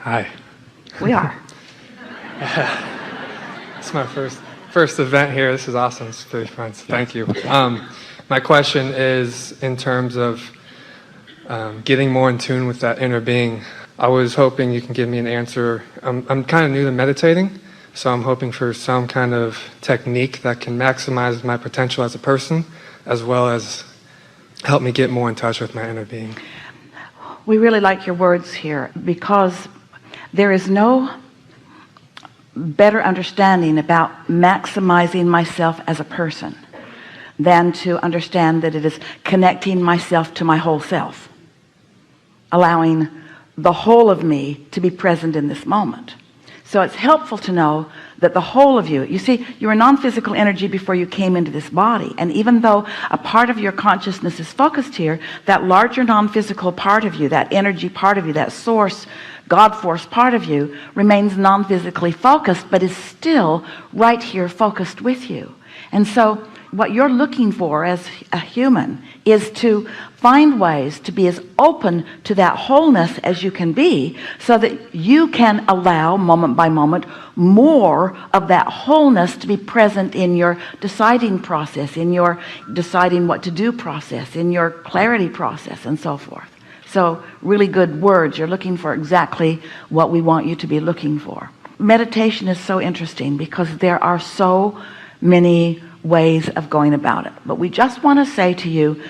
Hi. We are. It's my first event here. This is awesome. It's very fun. So thank you. My question is in terms of getting more in tune with that inner being. I was hoping you can give me an answer. I'm kind of new to meditating, so I'm hoping for some kind of technique that can maximize my potential as a person, as well as help me get more in touch with my inner being. We really like your words here, because there is no better understanding about maximizing myself as a person than to understand that it is connecting myself to my whole self, allowing the whole of me to be present in this moment. So it's helpful to know that the whole of you see, you were non-physical energy before you came into this body, and even though a part of your consciousness is focused here, that larger non-physical part of you, that energy part of you, that source God force part of you, remains non-physically focused, but is still right here focused with you. And so what you're looking for as a human is to find ways to be as open to that wholeness as you can be, so that you can allow moment by moment more of that wholeness to be present in your deciding process, in your deciding what to do process, in your clarity process, and so forth. So really good words. You're looking for exactly what we want you to be looking for. Meditation is so interesting because there are so many ways of going about it, but we just want to say to you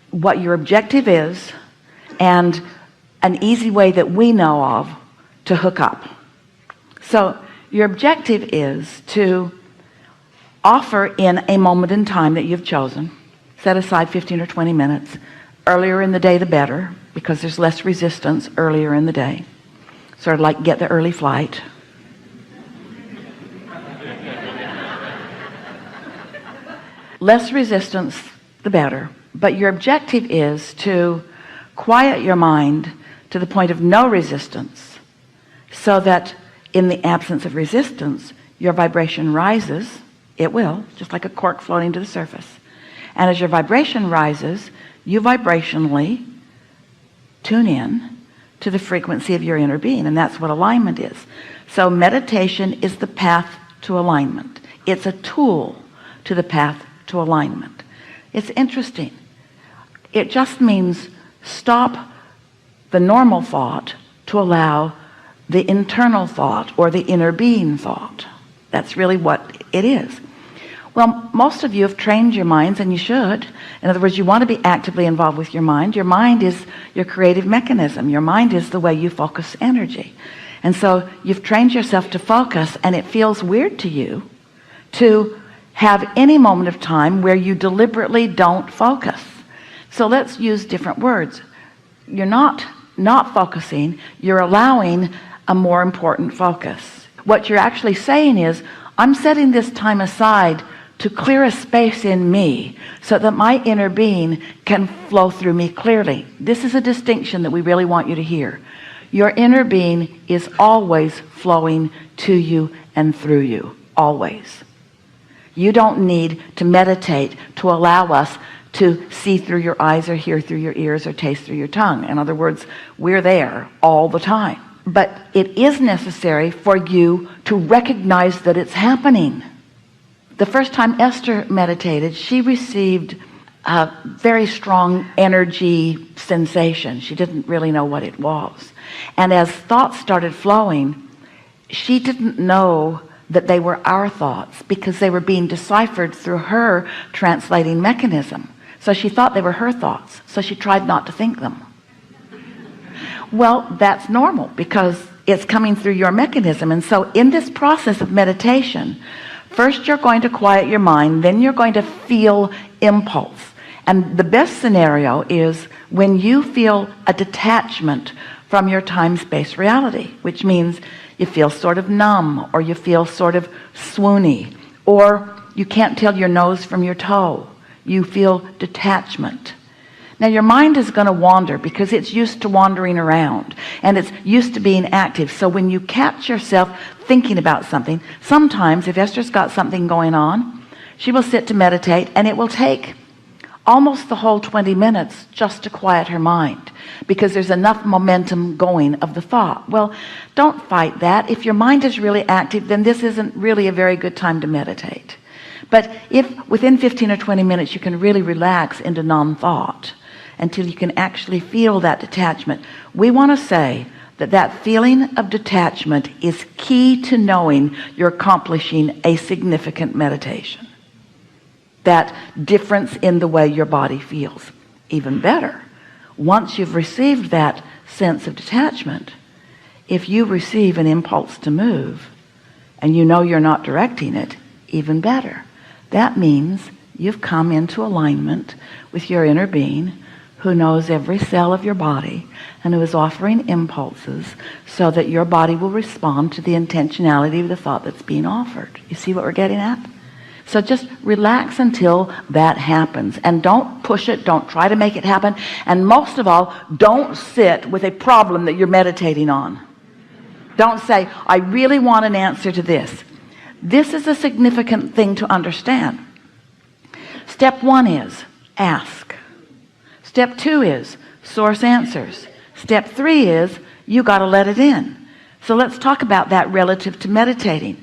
what your objective is and an easy way that we know of to hook up. So your objective is to offer in a moment in time that you've chosen, set aside 15 or 20 minutes. Earlier in the day the better, because there's less resistance earlier in the day, sort of like get the early flight. Less resistance the better, but your objective is to quiet your mind to the point of no resistance, so that in the absence of resistance your vibration rises. It will, just like a cork floating to the surface, and as your vibration rises, you vibrationally tune in to the frequency of your inner being, and that's what alignment is. So meditation is the path to alignment. It's a tool to the path to alignment. It's interesting. It just means stop the normal thought to allow the internal thought, or the inner being thought. That's really what it is. Well, most of you have trained your minds, and you should. In other words, you want to be actively involved with your mind. Your mind is your creative mechanism. Your mind is the way you focus energy. And so you've trained yourself to focus, and it feels weird to you to have any moment of time where you deliberately don't focus. So let's use different words. You're not focusing, you're allowing a more important focus. What you're actually saying is, I'm setting this time aside to clear a space in me so that my inner being can flow through me clearly. This is a distinction that we really want you to hear. Your inner being is always flowing to you and through you, always. You don't need to meditate to allow us to see through your eyes, or hear through your ears, or taste through your tongue. In other words, we're there all the time. But it is necessary for you to recognize that it's happening. The first time Esther meditated, she received a very strong energy sensation. She didn't really know what it was. And as thoughts started flowing, she didn't know that they were our thoughts, because they were being deciphered through her translating mechanism. So she thought they were her thoughts, so she tried not to think them. Well, that's normal, because it's coming through your mechanism. And so in this process of meditation, first you're going to quiet your mind, then you're going to feel impulse. And the best scenario is when you feel a detachment from your time-space reality, which means you feel sort of numb, or you feel sort of swoony, or you can't tell your nose from your toe. You feel detachment. Now your mind is going to wander, because it's used to wandering around, and it's used to being active. So when you catch yourself thinking about something, sometimes if Esther's got something going on, she will sit to meditate, and it will take almost the whole 20 minutes just to quiet her mind, because there's enough momentum going of the thought. Well, don't fight that. If your mind is really active, then this isn't really a very good time to meditate. But if within 15 or 20 minutes you can really relax into non-thought until you can actually feel that detachment, we want to say that that feeling of detachment is key to knowing you're accomplishing a significant meditation. That difference in the way your body feels. Even better, once you've received that sense of detachment, if you receive an impulse to move and you know you're not directing it, even better. That means you've come into alignment with your inner being, who knows every cell of your body and who is offering impulses so that your body will respond to the intentionality of the thought that's being offered. You see what we're getting at? So just relax until that happens, and don't push it. Don't try to make it happen. And most of all, don't sit with a problem that you're meditating on. Don't say, I really want an answer to this. This is a significant thing to understand. Step 1 is ask. Step 2 is source answers. Step 3 is you got to let it in. So let's talk about that relative to meditating.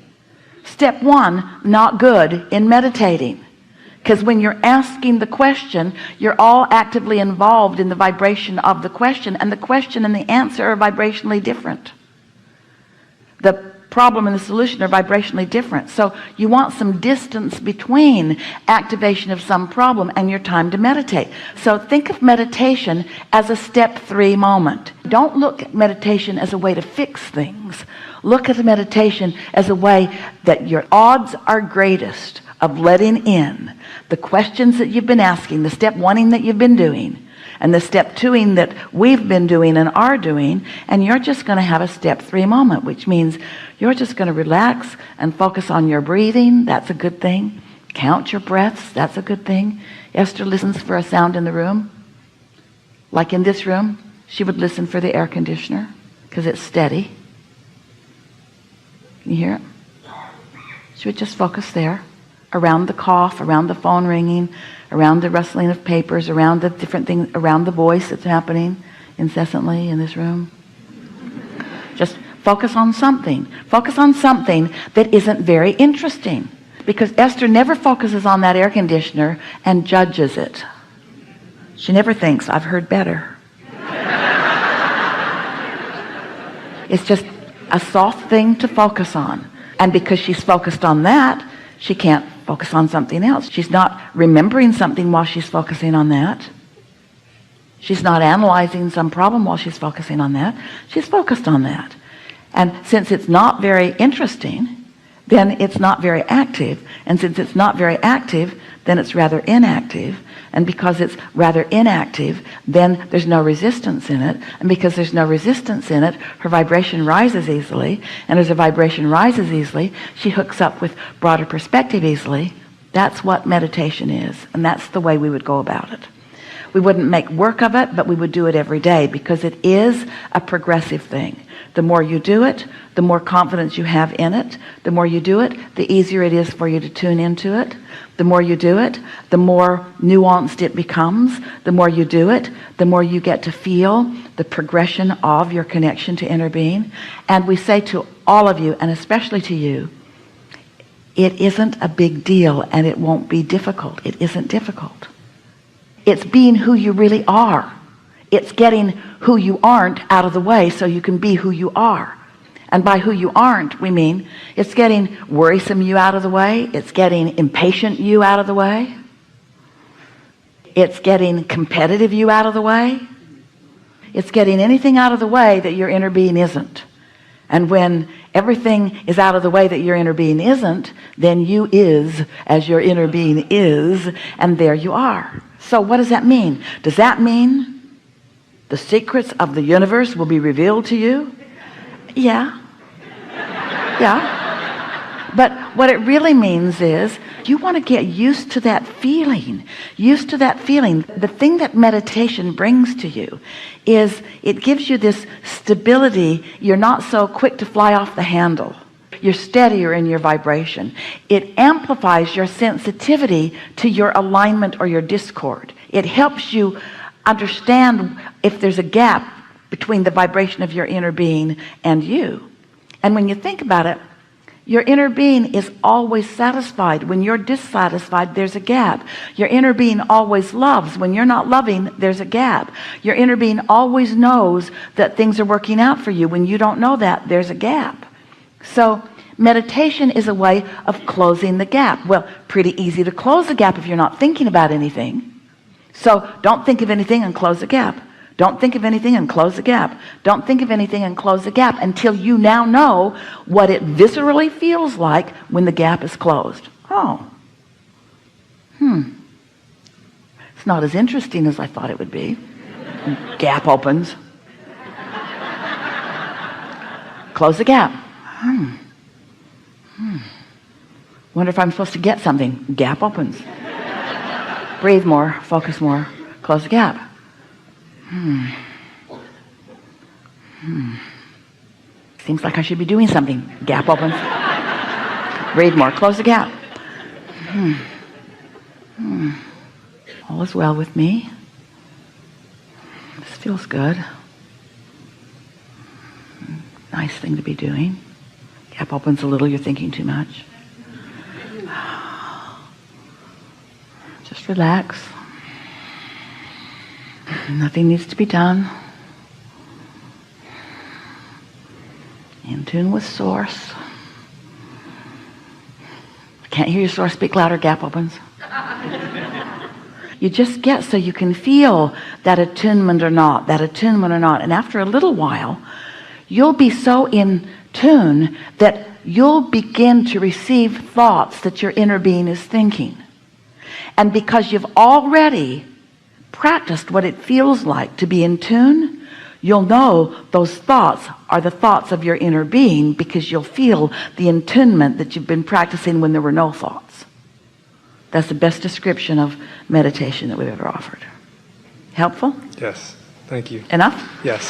Step 1, not good in meditating. Because when you're asking the question, you're all actively involved in the vibration of the question, and the question and the answer are vibrationally different. The problem and the solution are vibrationally different. So you want some distance between activation of some problem and your time to meditate. So think of meditation as a step 3 moment. Don't look at meditation as a way to fix things. Look at the meditation as a way that your odds are greatest of letting in the questions that you've been asking, the step 1ing that you've been doing, and the step 2ing that we've been doing and are doing, and you're just going to have a step 3 moment, which means you're just going to relax and focus on your breathing. That's a good thing. Count your breaths. That's a good thing. Esther listens for a sound in the room. Like in this room, she would listen for the air conditioner because it's steady. Can you hear it? She would just focus there, around the cough, around the phone ringing, around the rustling of papers, around the different things, around the voice that's happening incessantly in this room. Just focus on something. Focus on something that isn't very interesting, because Esther never focuses on that air conditioner and judges it. She never thinks, I've heard better. It's just a soft thing to focus on. And because she's focused on that, she can't focus on something else. She's not remembering something while she's focusing on that. She's not analyzing some problem while she's focusing on that. She's focused on that. And since it's not very interesting, then it's not very active. And since it's not very active, then it's rather inactive. And because it's rather inactive, then there's no resistance in it. And because there's no resistance in it, her vibration rises easily. And as her vibration rises easily, she hooks up with broader perspective easily. That's what meditation is. And that's the way we would go about it. We wouldn't make work of it, but we would do it every day, because it is a progressive thing. The more you do it, the more confidence you have in it. The more you do it, the easier it is for you to tune into it. The more you do it, the more nuanced it becomes. The more you do it, the more you get to feel the progression of your connection to inner being. And we say to all of you, and especially to you, it isn't a big deal, and it won't be difficult. It isn't difficult. It's being who you really are. It's getting who you aren't out of the way so you can be who you are. And by who you aren't, we mean it's getting worrisome you out of the way. It's getting impatient you out of the way. It's getting competitive you out of the way. It's getting anything out of the way that your inner being isn't. And when everything is out of the way that your inner being isn't, then you is as your inner being is, and there you are. So what does that mean? Does that mean the secrets of the universe will be revealed to you? Yeah. Yeah. But what it really means is you want to get used to that feeling. Used to that feeling. The thing that meditation brings to you is it gives you this stability. You're not so quick to fly off the handle. you're steadier in your vibration. It amplifies your sensitivity to your alignment or your discord. It helps you understand if there's a gap between the vibration of your inner being and you. And when you think about it, your inner being is always satisfied. When you're dissatisfied, there's a gap. Your inner being always loves. When you're not loving, there's a gap. Your inner being always knows that things are working out for you. When you don't know that, there's a gap. So meditation is a way of closing the gap. Well, pretty easy to close the gap if you're not thinking about anything. So don't think of anything and close the gap. Don't think of anything and close the gap. Don't think of anything and close the gap until you now know what it viscerally feels like when the gap is closed. Oh. It's not as interesting as I thought it would be. Gap opens. Close the gap. Wonder if I'm supposed to get something. Gap opens. Breathe more, focus more, close the gap. Seems like I should be doing something. Gap opens. Breathe more, close the gap. All is well with me. This feels good. Nice thing to be doing. Gap opens a little, you're thinking too much. Just relax. Nothing needs to be done. In tune with source. I can't hear your source. Speak louder. Gap opens. You just get so you can feel that attunement or not, that attunement or not. And after a little while, you'll be so in tune that you'll begin to receive thoughts that your inner being is thinking. And because you've already practiced what it feels like to be in tune, you'll know those thoughts are the thoughts of your inner being, because you'll feel the attunement that you've been practicing when there were no thoughts. That's the best description of meditation that we've ever offered. Helpful? Yes. Thank you. Enough? Yes.